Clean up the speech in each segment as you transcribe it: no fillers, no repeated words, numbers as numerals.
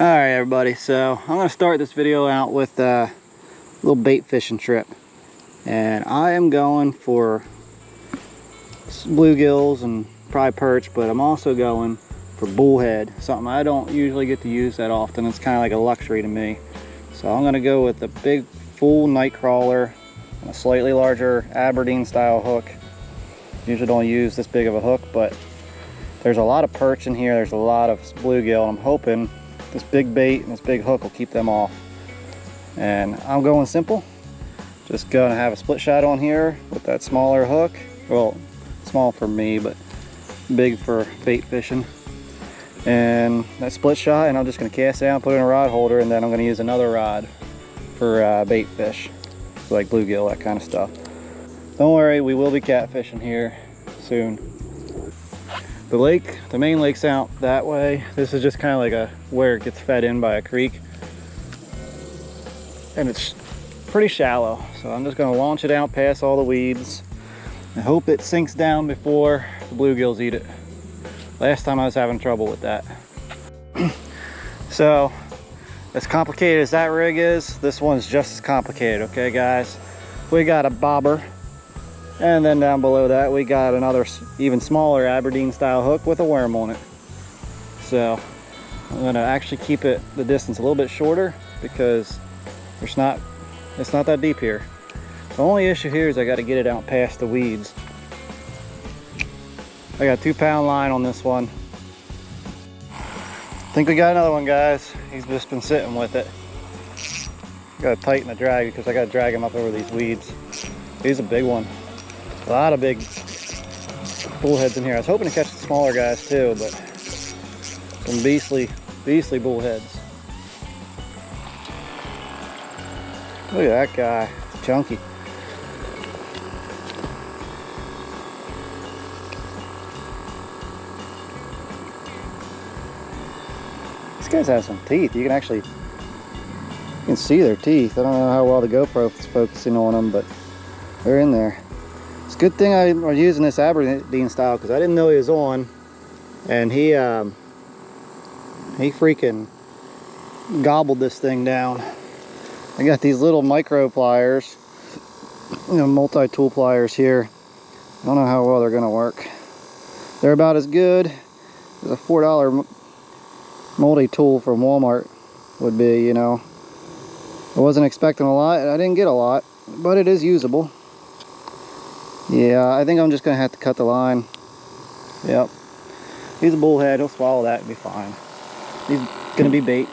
Alright everybody, so I'm going to start this video out with a little bait fishing trip. And I am going for bluegills and probably perch, but I'm also going for bullhead, something I don't usually get to use that often. It's kind of like a luxury to me. So I'm going to go with a big full night crawler and a slightly larger Aberdeen style hook. Usually don't use this big of a hook, but there's a lot of perch in here, there's a lot of bluegill, and I'm hoping this big bait and this big hook will keep them off. And I'm going simple. Just gonna have a split shot on here with that smaller hook. Well, small for me, but big for bait fishing. And that split shot, and I'm just gonna cast it out, put it in a rod holder, and then I'm gonna use another rod for bait fish, so like bluegill, that kind of stuff. Don't worry, we will be catfishing here soon. The lake, the main lake's out that way. This is just kind of like where it gets fed in by a creek. And it's pretty shallow. So I'm just gonna launch it out past all the weeds. I hope it sinks down before the bluegills eat it. Last time I was having trouble with that. So, as complicated as that rig is, this one's just as complicated, okay guys? We got a bobber. And then down below that we got another even smaller Aberdeen style hook with a worm on it. So I'm gonna actually keep the distance a little bit shorter because it's not that deep here. The only issue here is I gotta get it out past the weeds. I got a 2-pound line on this one. I think we got another one, guys. He's just been sitting with it. Gotta tighten the drag because I gotta drag him up over these weeds. He's a big one. A lot of big bullheads in here. I was hoping to catch the smaller guys too, but some beastly bullheads. Look at that guy, it's chunky. These guys have some teeth. You can see their teeth. I don't know how well the GoPro is focusing on them, but they're in there. It's a good thing I was using this Aberdeen style because I didn't know he was on, and he freaking gobbled this thing down. I got these little micro pliers, multi-tool pliers here. I don't know how well they're gonna work. They're about as good as a $4 multi-tool from Walmart would be, I wasn't expecting a lot, and I didn't get a lot, but it is usable. Yeah, I think I'm just gonna have to cut the line. Yep. He's a bullhead, he'll swallow that and be fine. He's gonna be bait.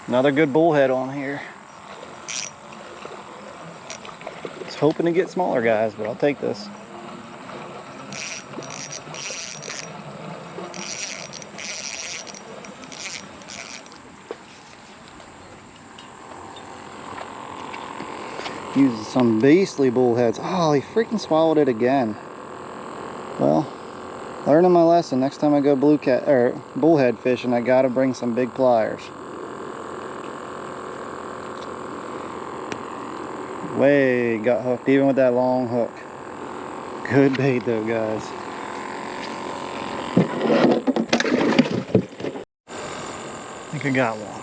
Another good bullhead on here. I was hoping to get smaller guys, but I'll take this. Using some beastly bullheads. Oh, he freaking swallowed it again. Well, learning my lesson. Next time I go bullhead fishing, I gotta bring some big pliers. Way got hooked, even with that long hook. Good bait though, guys. I think I got one.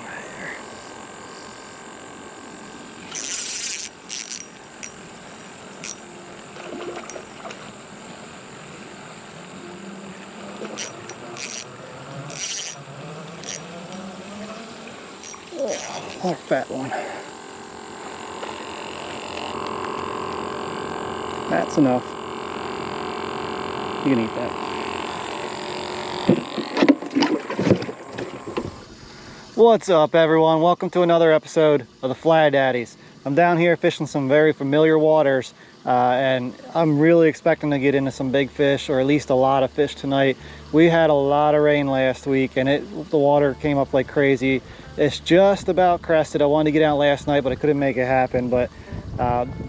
Another fat one. That's enough. You can eat that. What's up, everyone? Welcome to another episode of the Flatheads. I'm down here fishing some very familiar waters, and I'm really expecting to get into some big fish, or at least a lot of fish tonight. We had a lot of rain last week, and the water came up like crazy. It's just about crested. I wanted to get out last night, but I couldn't make it happen. But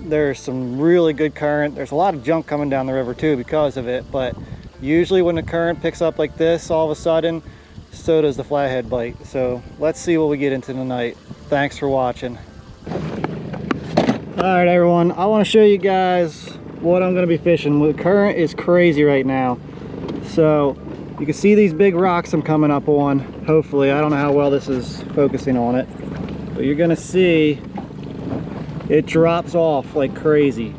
there's some really good current. There's a lot of junk coming down the river too because of it. But usually when the current picks up like this, all of a sudden, so does the flathead bite. So let's see what we get into tonight. Thanks for watching. All right, everyone. I want to show you guys what I'm going to be fishing. The current is crazy right now. So You can see these big rocks I'm coming up on. Hopefully, I don't know how well this is focusing on it, but you're gonna see it drops off like crazy.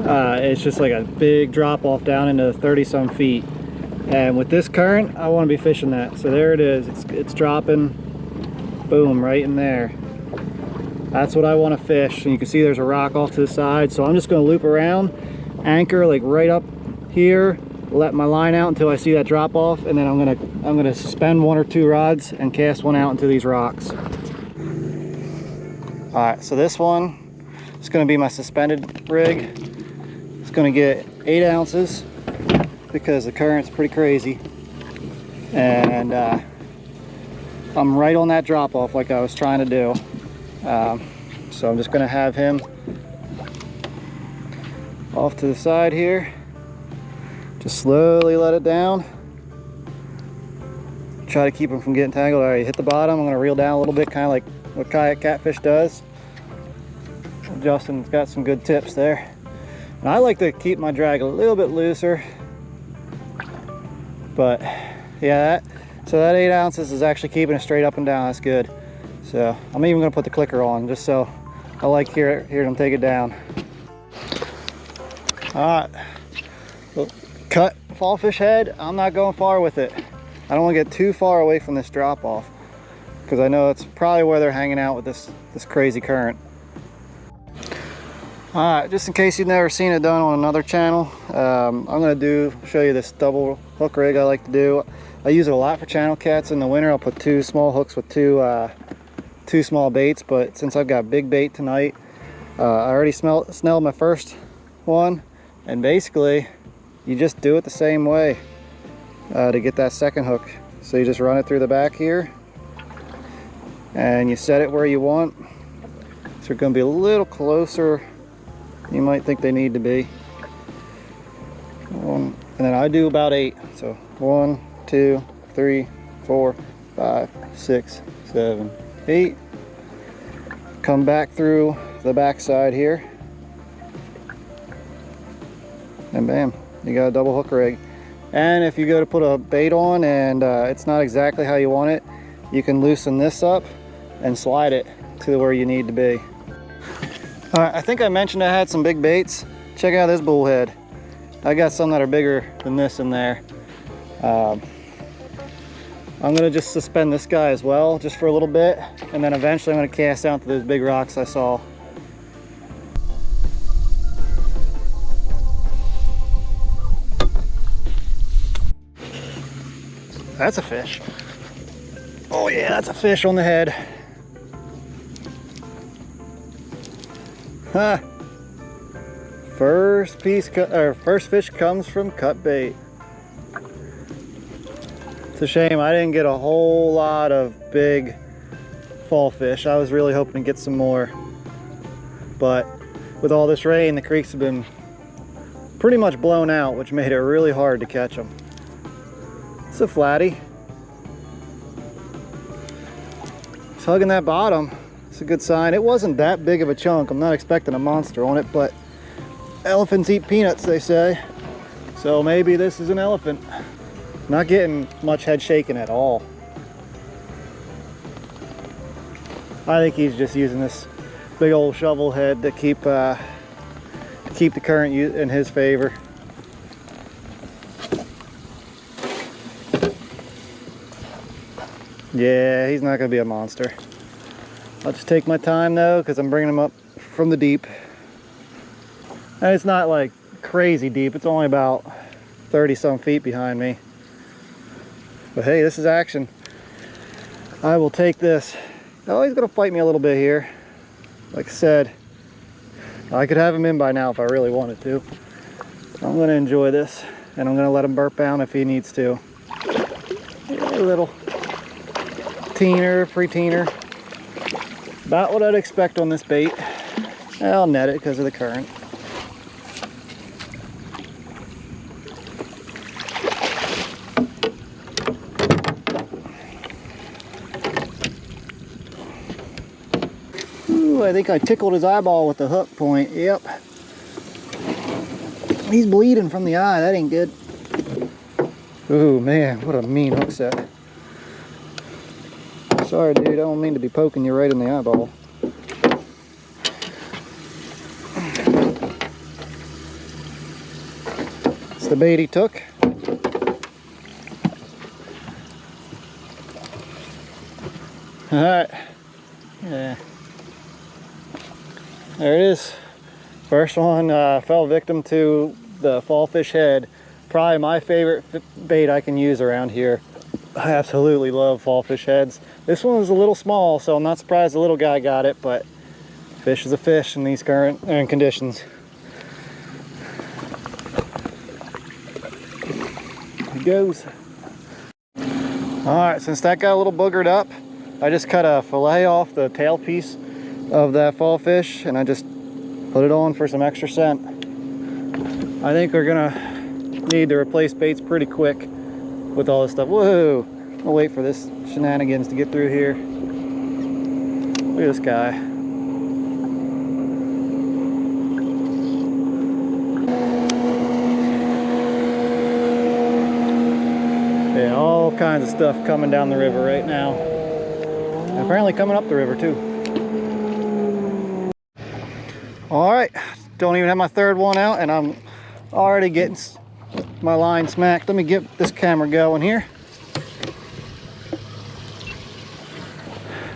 It's just like a big drop off down into 30 some feet. And with this current, I want to be fishing that. So there it is. It's dropping, boom, right in there. That's what I want to fish. And you can see there's a rock off to the side. So I'm just going to loop around, anchor like right up here, let my line out until I see that drop off, and then I'm gonna suspend 1 or 2 rods and cast one out into these rocks. All right, so this one is going to be my suspended rig. It's going to get 8 ounces because the current's pretty crazy, and I'm right on that drop off like I was trying to do. So I'm just going to have him off to the side here. Just slowly let it down. Try to keep him from getting tangled. All right, hit the bottom. I'm going to reel down a little bit, kind of like what kayak catfish does. Justin's got some good tips there. And I like to keep my drag a little bit looser. But yeah, so that 8 ounces is actually keeping it straight up and down. That's good. So I'm even going to put the clicker on just so I like hearing them take it down. All right, well, cut fall fish head. I'm not going far with it. I don't want to get too far away from this drop off because I know it's probably where they're hanging out with this crazy current. All right, just in case you've never seen it done on another channel, I'm gonna show you this double hook rig I like to do. I use it a lot for channel cats in the winter. I'll put 2 small hooks with two small baits, but since I've got big bait tonight, I already snelled my first one, and basically you just do it the same way to get that second hook. So you just run it through the back here and you set it where you want. So they're going to be a little closer than you might think they need to be. And then I do about 8. So 1, 2, 3, 4, 5, 6, 7, 8. Come back through the back side here, and bam, you got a double hook rig. And if you go to put a bait on and it's not exactly how you want it, you can loosen this up and slide it to where you need to be. All right, I think I mentioned I had some big baits. Check out this bullhead. I got some that are bigger than this in there. I'm gonna just suspend this guy as well, just for a little bit, and then eventually I'm gonna cast out to those big rocks I saw. That's a fish. Oh yeah, that's a fish on the head. Huh. First fish comes from cut bait. It's a shame I didn't get a whole lot of big fall fish. I was really hoping to get some more, but with all this rain, the creeks have been pretty much blown out, which made it really hard to catch them. It's a flatty. It's hugging that bottom. It's a good sign. It wasn't that big of a chunk. I'm not expecting a monster on it, but elephants eat peanuts, they say. So maybe this is an elephant. Not getting much head shaking at all. I think he's just using this big old shovel head to keep the current in his favor. Yeah, he's not gonna be a monster. I'll just take my time though, because I'm bringing him up from the deep. And it's not like crazy deep. It's only about 30 some feet behind me. But hey, this is action. I will take this. Oh, he's gonna fight me a little bit here. Like I said, I could have him in by now if I really wanted to. I'm gonna enjoy this, and I'm gonna let him burp down if he needs to. A little teener, pre-teener. About what I'd expect on this bait. I'll net it because of the current. Ooh, I think I tickled his eyeball with the hook point. Yep. He's bleeding from the eye. That ain't good. Ooh, man, what a mean hook set. Sorry, dude, I don't mean to be poking you right in the eyeball. It's the bait he took. All right, yeah, there it is. First one fell victim to the fall fish head. Probably my favorite bait I can use around here. I absolutely love fall fish heads. This one was a little small, so I'm not surprised the little guy got it, but fish is a fish in these current conditions. Here he goes. All right, since that got a little boogered up, I just cut a fillet off the tail piece of that fall fish, and I just put it on for some extra scent. I think we're gonna need to replace baits pretty quick with all this stuff. Whoa! I'll wait for this shenanigans to get through here. Look at this guy. Yeah, all kinds of stuff coming down the river right now. And apparently coming up the river too. All right, don't even have my third one out, and I'm already getting my line smacked. Let me get this camera going here.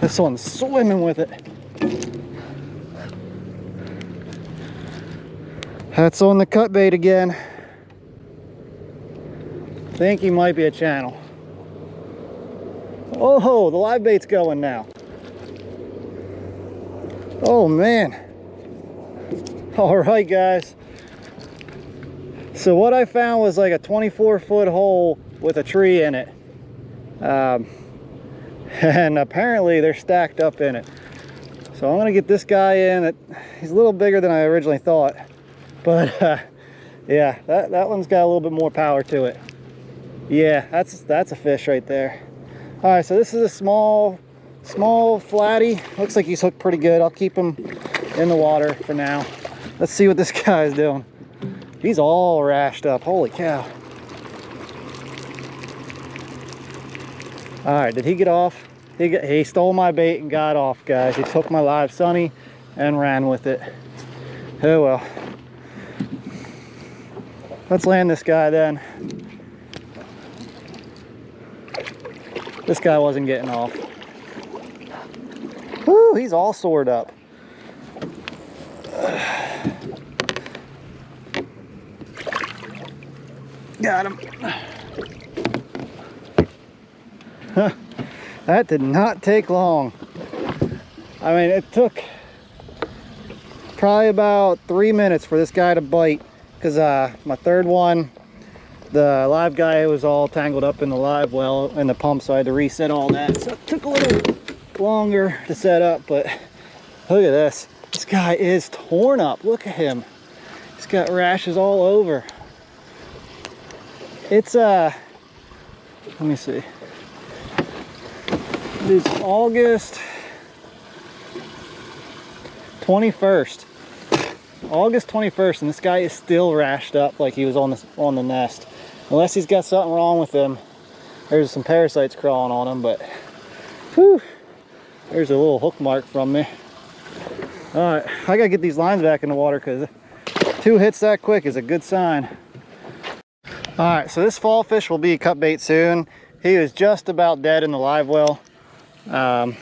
This one's swimming with it. That's on the cut bait again. I think he might be a channel. Oh, the live bait's going now. Oh man. All right, guys. So what I found was like a 24-foot hole with a tree in it. And apparently they're stacked up in it. So I'm gonna get this guy in. He's a little bigger than I originally thought. But yeah, that one's got a little bit more power to it. Yeah, that's a fish right there. All right, so this is a small flatty. Looks like he's hooked pretty good. I'll keep him in the water for now. Let's see what this guy's doing. He's all rashed up. Holy cow. All right, did he get off? He stole my bait and got off, guys. He took my live sunny and ran with it. Oh well. Let's land this guy then. This guy wasn't getting off. Woo, he's all sored up. Got him. That did not take long. I mean, it took probably about 3 minutes for this guy to bite, because my third one, the live guy was all tangled up in the live well and the pump, so I had to reset all that. So it took a little longer to set up, but look at this. This guy is torn up. Look at him. He's got rashes all over. It's let me see. It's August 21st. August 21st, and this guy is still rashed up like he was on the nest. Unless he's got something wrong with him. There's some parasites crawling on him, but whew, there's a little hook mark from me. All right, I gotta get these lines back in the water, because 2 hits that quick is a good sign. All right, so this fall fish will be cut bait soon. He was just about dead in the live well. So I'm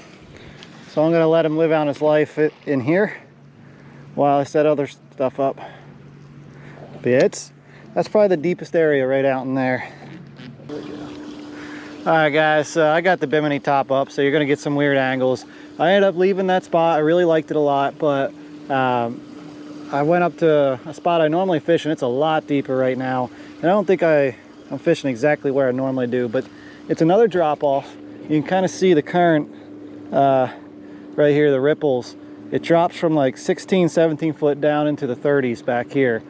gonna let him live out his life in here while I set other stuff up. But yeah, that's probably the deepest area right out in there. All right, guys, I got the bimini top up, so you're gonna get some weird angles. I ended up leaving that spot. I really liked it a lot, but I went up to a spot I normally fish, and it's a lot deeper right now. And I don't think I'm fishing exactly where I normally do, but it's another drop off. You can kind of see the current right here, the ripples. It drops from like 16, 17 foot down into the 30s back here.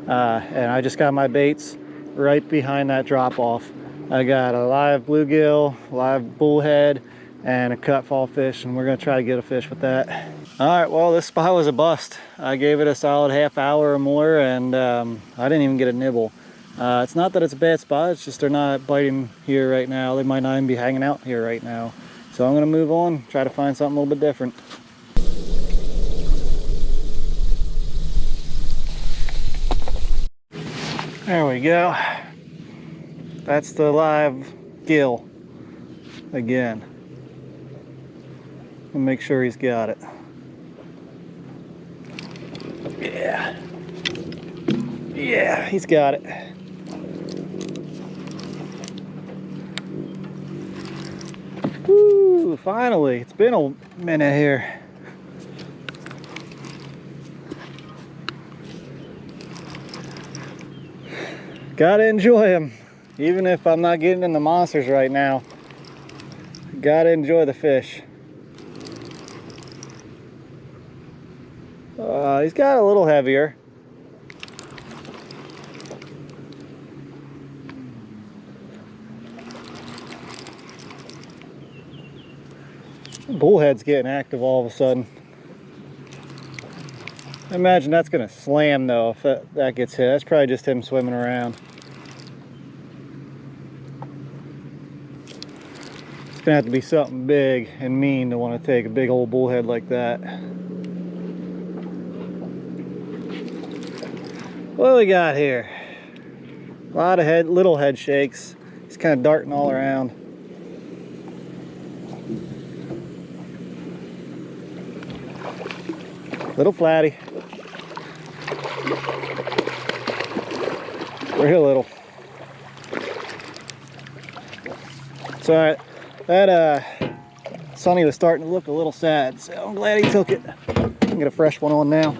And I just got my baits right behind that drop off. I got a live bluegill, live bullhead, and a cut fall fish, and we're gonna try to get a fish with that. All right, well, this spot was a bust. I gave it a solid half hour or more, and I didn't even get a nibble. It's not that it's a bad spot, it's just they're not biting here right now. They might not even be hanging out here right now. So I'm gonna move on, try to find something a little bit different. There we go. That's the live gill again. I'll make sure he's got it. Yeah. Yeah, he's got it. Woo, finally. It's been a minute here. Gotta enjoy them. Even if I'm not getting in the monsters right now. Gotta enjoy the fish. He's got a little heavier. Bullhead's getting active all of a sudden. I imagine that's gonna slam though if that gets hit. That's probably just him swimming around. It's gonna have to be something big and mean to want to take a big old bullhead like that. What do we got here? A lot of little head shakes. He's kind of darting all around. Little flatty. Real little. It's alright. That Sonny was starting to look a little sad, so I'm glad he took it. I'll get a fresh one on now.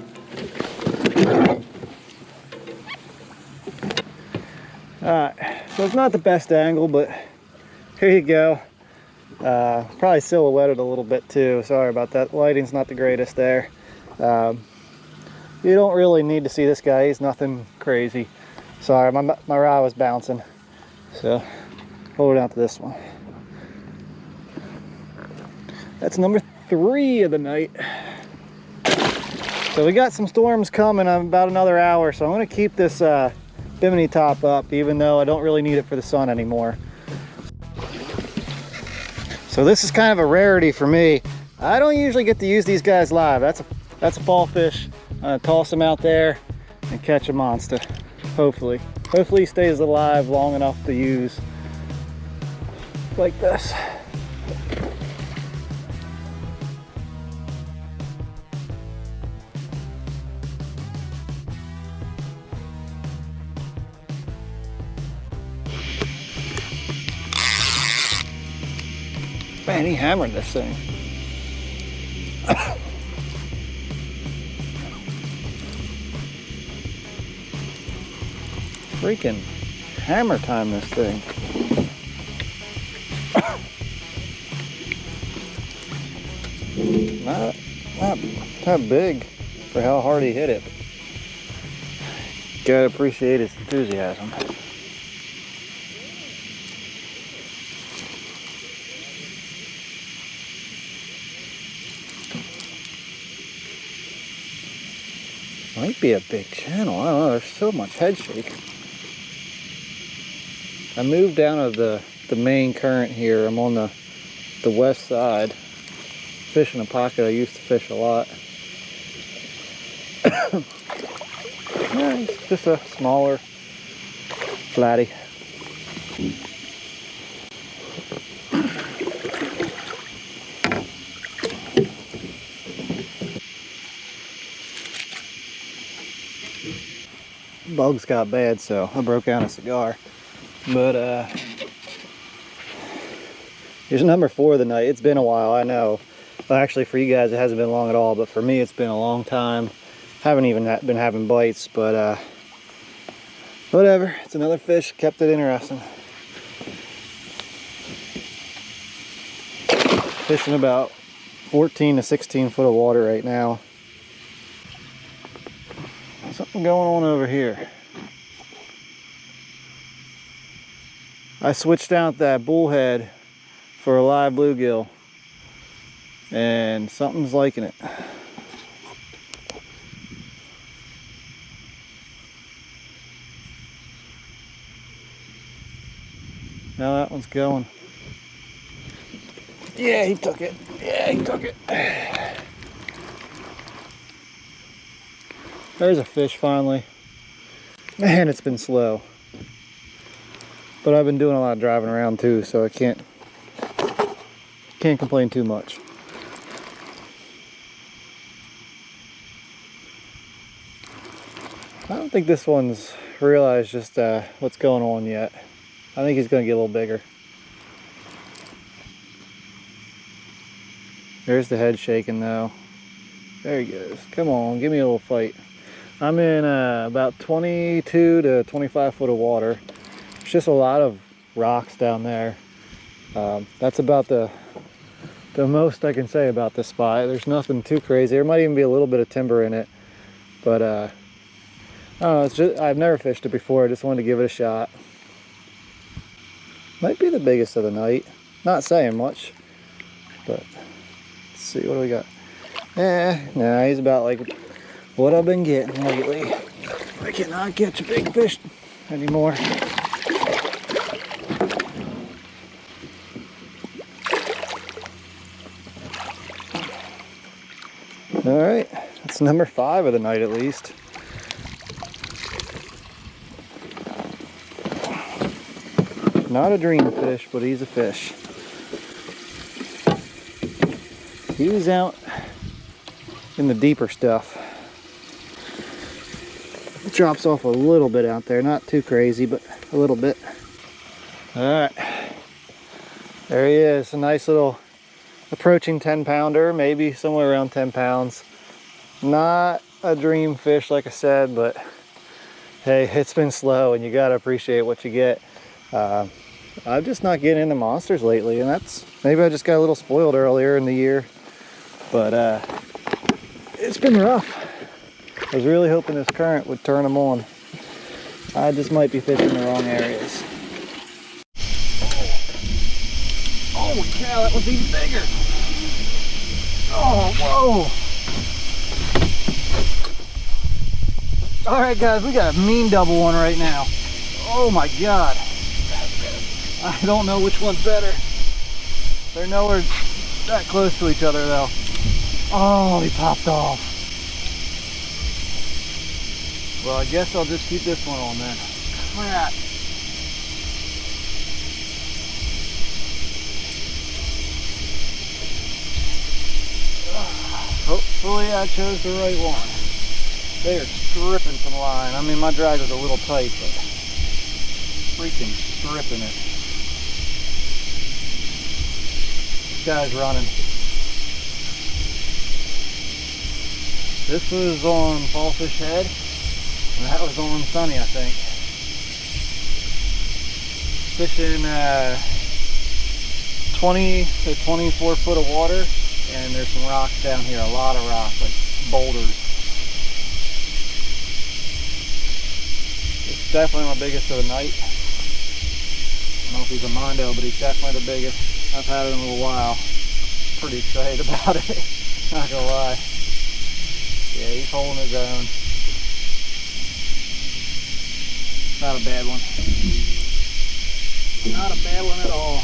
Alright, so it's not the best angle, but here you go. Probably silhouetted a little bit too. Sorry about that. Lighting's not the greatest there. You don't really need to see this guy. He's nothing crazy. Sorry, my rod was bouncing. So, hold it out to this one. That's number 3 of the night. So we got some storms coming in about another hour, so I'm going to keep this bimini top up, even though I don't really need it for the sun anymore. So this is kind of a rarity for me. I don't usually get to use these guys live. That's a fall fish. I'm gonna toss him out there and catch a monster. Hopefully he stays alive long enough to use like this. Man, he hammered this thing. Freaking hammer time this thing. Not big for how hard he hit it. Gotta appreciate his enthusiasm. Might be a big channel. I don't know. There's so much head shake. I moved down to the main current here. I'm on the west side. Fishing a pocket I used to fish a lot. Yeah, it's just a smaller flatty. Bugs got bad, so I broke out a cigar. But here's number 4 of the night. It's been a while, I know. Well, actually, for you guys, it hasn't been long at all, but for me, it's been a long time. Haven't even been having bites, but whatever. It's another fish. Kept it interesting. Fishing about 14 to 16 foot of water right now. Something going on over here. I switched out that bullhead for a live bluegill, and something's liking it. Now that one's going. Yeah, he took it. Yeah, he took it. There's a fish finally. Man, it's been slow. But I've been doing a lot of driving around too, so I can't complain too much. I don't think this one's realized just what's going on yet. I think he's going to get a little bigger. There's the head shaking though. There he goes. Come on, give me a little fight. I'm in about 22 to 25 foot of water. There's just a lot of rocks down there. That's about the most I can say about this spot. There's nothing too crazy. There might even be a little bit of timber in it, but I don't know, it's just, I've never fished it before. I just wanted to give it a shot. Might be the biggest of the night. Not saying much, but let's see, what do we got? Nah, he's about like what I've been getting lately. I cannot catch a big fish anymore. All right, that's number 5 of the night at least. Not a dream fish, but he's a fish. He was out in the deeper stuff. It drops off a little bit out there, not too crazy, but a little bit. All right, there he is, a nice little approaching 10-pounder, maybe somewhere around 10 pounds. Not a dream fish, like I said, but hey, it's been slow and you gotta appreciate what you get. I'm just not getting into monsters lately, and that's, maybe I just got a little spoiled earlier in the year, but it's been rough. I was really hoping this current would turn them on. I just might be fishing the wrong areas. Holy cow, that was even bigger. Oh, whoa. All right, guys, we got a mean double one right now. Oh my God. I don't know which one's better. They're nowhere that close to each other though. Oh, he popped off. Well, I guess I'll just keep this one on then. Crap. Hopefully I chose the right one. They are stripping some line. I mean, my drag is a little tight, but freaking stripping it. This guy's running. This was on Fallfish Head, and that was on Sunny, I think. Fishing 20 to 24 foot of water, and there's some rocks down here, a lot of rocks, like boulders. It's definitely my biggest of the night. I don't know if he's a mondo, but he's definitely the biggest I've had in a little while. Pretty excited about it, not gonna lie. Yeah, he's holding his own. Not a bad one. Not a bad one at all.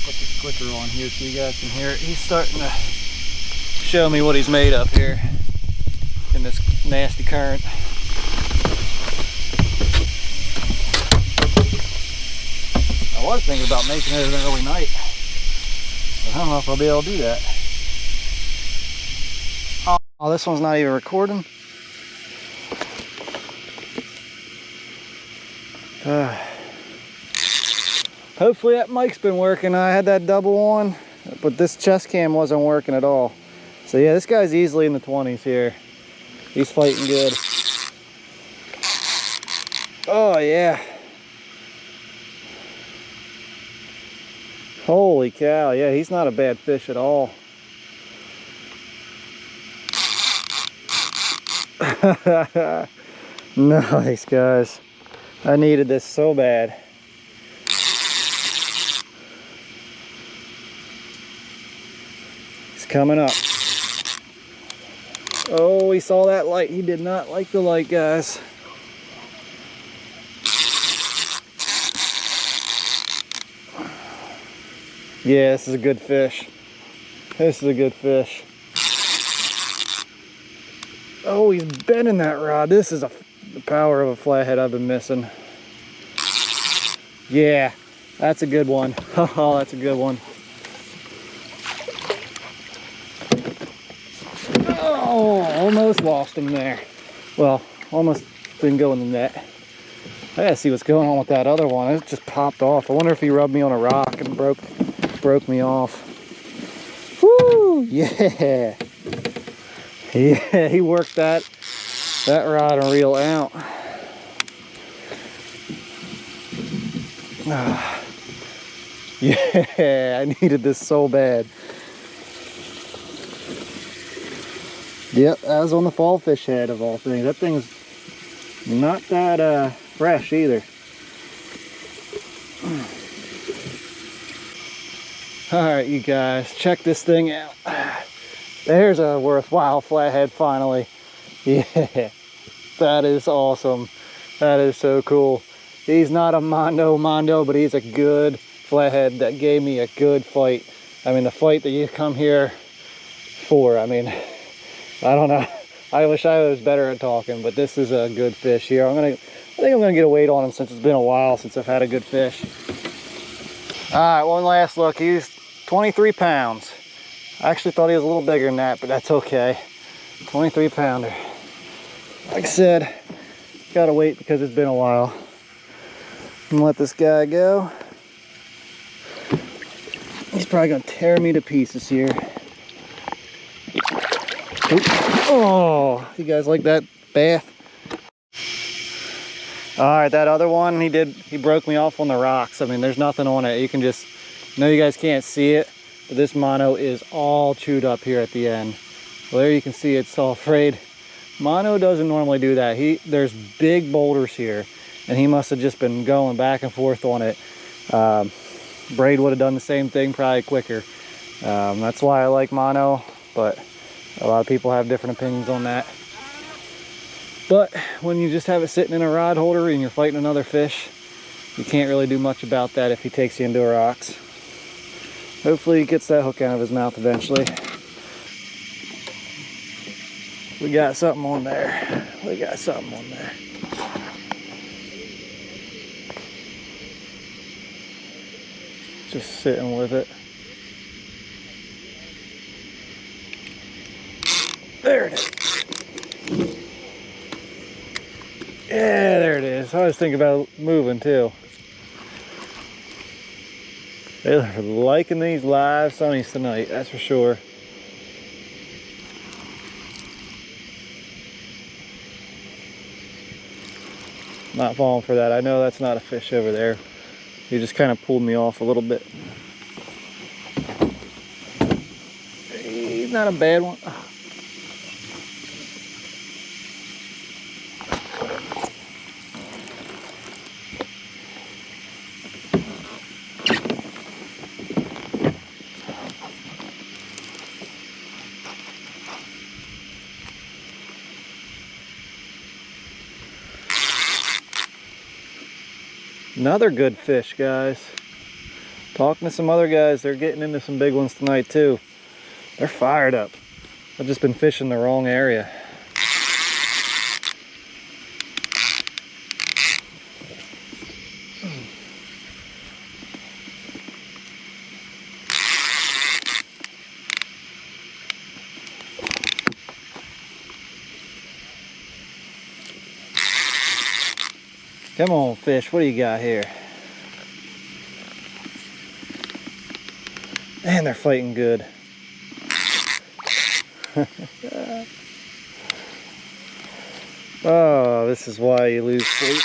Put the clicker on here so you guys can hear it. He's starting to show me what he's made of here in this nasty current. I was thinking about making it an early night, but I don't know if I'll be able to do that. Oh, this one's not even recording. Hopefully that mic's been working. I had that double on, but this chest cam wasn't working at all. So yeah, this guy's easily in the 20s here. He's fighting good. Oh yeah. Holy cow, yeah, he's not a bad fish at all. Nice, guys. I needed this so bad. He's coming up. Oh, he saw that light. He did not like the light, guys. Yeah, this is a good fish. This is a good fish. Oh, he's bending that rod. This is the power of a flathead I've been missing. Yeah, that's a good one. Oh, that's a good one. Oh, almost lost him there. Well, almost didn't go in the net. I gotta see what's going on with that other one. It just popped off. I wonder if he rubbed me on a rock and broke me off. Woo! Yeah. Yeah, he worked that rod and reel out. Yeah, I needed this so bad. Yep, that was on the fall fish head of all things. That thing's not that fresh either. Alright, you guys, check this thing out. There's a worthwhile flathead finally. Yeah, that is awesome. That is so cool. He's not a mondo, but he's a good flathead that gave me a good fight. I mean, the fight that you come here for. I mean, I don't know. I wish I was better at talking, but this is a good fish here. I think I'm gonna get a weight on him since it's been a while since I've had a good fish. All right, one last look. He's 23 pounds. I actually thought he was a little bigger than that, but that's okay. 23 pounder. Like I said, gotta wait because it's been a while. And let this guy go. He's probably gonna tear me to pieces here. Oh, you guys like that bath? All right, that other one, he broke me off on the rocks. I mean, there's nothing on it. You can just, I know you guys can't see it, but this mono is all chewed up here at the end. Well, there you can see it's all frayed. Mono doesn't normally do that. There's big boulders here, and he must have just been going back and forth on it. Braid would have done the same thing, probably quicker. That's why I like mono, but a lot of people have different opinions on that. But when you just have it sitting in a rod holder and you're fighting another fish, you can't really do much about that if he takes you into the rocks. Hopefully he gets that hook out of his mouth eventually. We got something on there. We got something on there. Just sitting with it. There it is. Yeah, there it is. I was thinking about moving too. They're liking these live sunnies tonight, that's for sure. Not falling for that. I know that's not a fish over there. He just kind of pulled me off a little bit. He's not a bad one. Another good fish, guys. Talking to some other guys, they're getting into some big ones tonight too. They're fired up. I've just been fishing the wrong area. Come on, fish, what do you got here? Man, they're fighting good. Oh, this is why you lose sleep.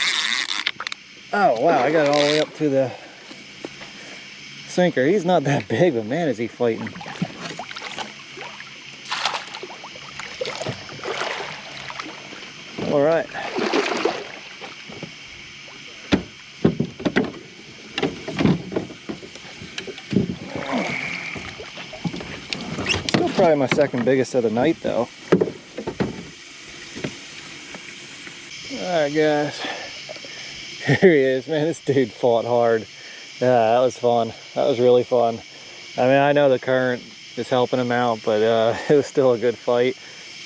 Oh, wow, I got it all the way up to the sinker. He's not that big, but man, is he fighting. All right. Probably my second biggest of the night though. Alright guys, here he is. Man, this dude fought hard. Yeah, that was fun. That was really fun. I mean, I know the current is helping him out, but it was still a good fight.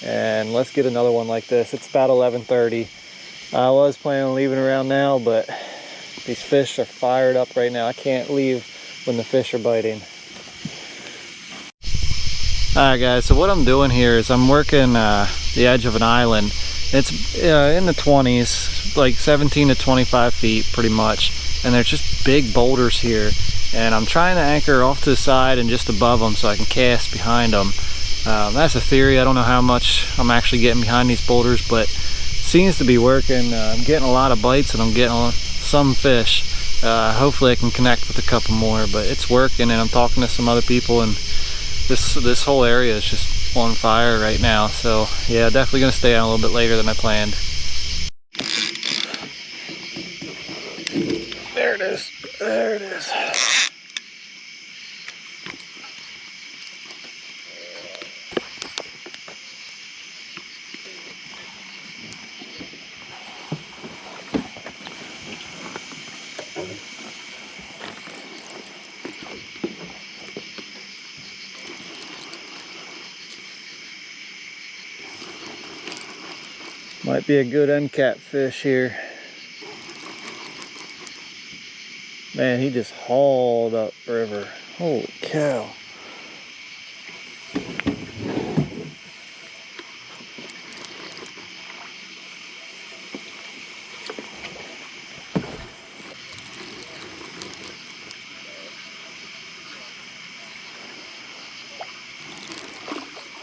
And let's get another one like this. It's about 11:30. I was planning on leaving around now, but these fish are fired up right now. I can't leave when the fish are biting. Alright guys, so what I'm doing here is I'm working the edge of an island. It's in the 20s, like 17 to 25 feet pretty much. And there's just big boulders here. And I'm trying to anchor off to the side and just above them so I can cast behind them. That's a theory. I don't know how much I'm actually getting behind these boulders, but it seems to be working. I'm getting a lot of bites and I'm getting some fish. Hopefully I can connect with a couple more, but it's working, and I'm talking to some other people, and this whole area is just on fire right now. So yeah, definitely gonna stay on a little bit later than I planned. There it is. There it is. Might be a good end cap fish here. Man, he just hauled up river. Holy cow.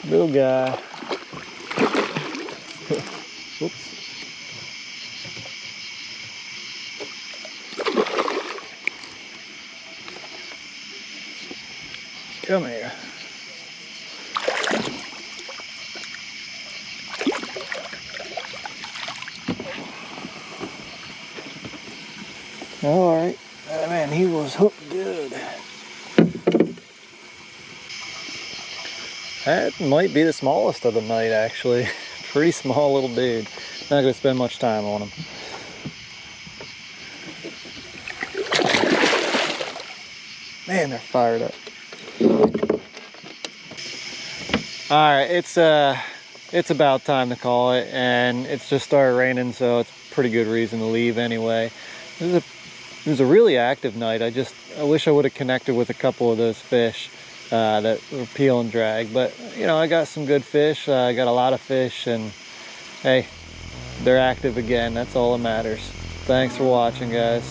Little guy. Whoops. Come here. All right. Man, he was hooked good. That might be the smallest of the night, actually. Pretty small little dude. Not gonna spend much time on him. Man, they're fired up. All right, it's about time to call it, and it's just started raining, so it's a pretty good reason to leave anyway. It was a really active night. I wish I would have connected with a couple of those fish that were peel and drag, but you know, I got some good fish. I got a lot of fish, and hey, they're active again. That's all that matters. Thanks for watching, guys.